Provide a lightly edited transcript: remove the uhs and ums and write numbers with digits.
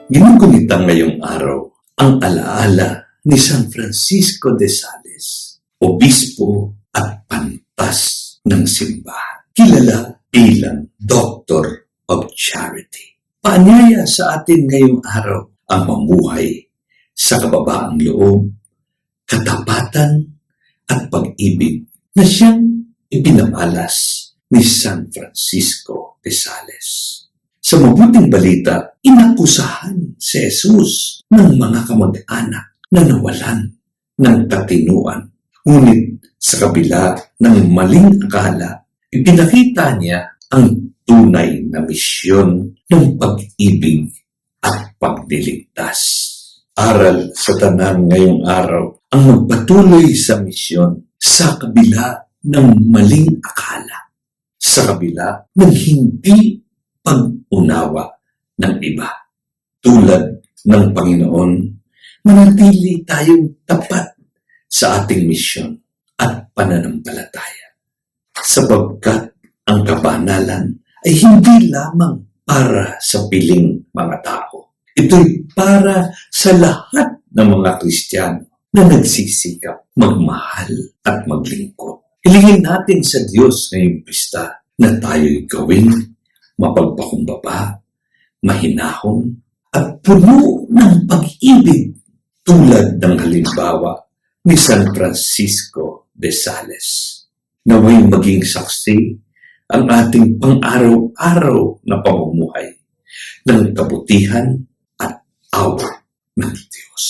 Ginugunita ngayong araw ang alaala ni San Francisco de Sales, obispo at pantas ng simbahan. Kilala bilang Doctor of Charity. Paanyaya sa atin ngayong araw ang mamuhay sa kababaang loob, katapatan at pag-ibig na siyang ipinamalas ni San Francisco de Sales. Sa mabuting balita, inakusahan si Jesus ng mga kamag-anak na nawalan ng katinuan. Ngunit sa kabila ng maling akala, ipinakita niya ang tunay na misyon ng pag-ibig at pagdiligtas. Aral sa tanan ngayong araw ang magpatuloy sa misyon sa kabila ng maling akala, sa kabila ng hindi pag-unawa ng iba. Tulad ng Panginoon, manatili tayong tapat sa ating misyon at pananampalataya. Sapagkat ang kabanalan ay hindi lamang para sa piling mga tao. Ito'y para sa lahat ng mga Kristiyano na nagsisikap magmahal at maglingkod. Hilingin natin sa Diyos ngayong pista na tayo'y gawing mapagpakumbaba, mahinahon, at puno ng pag-ibig tulad ng halimbawa ni San Francisco de Sales. Naway maging saksi ang ating pang-araw-araw na pamumuhay ng kabutihan at awa ng Diyos.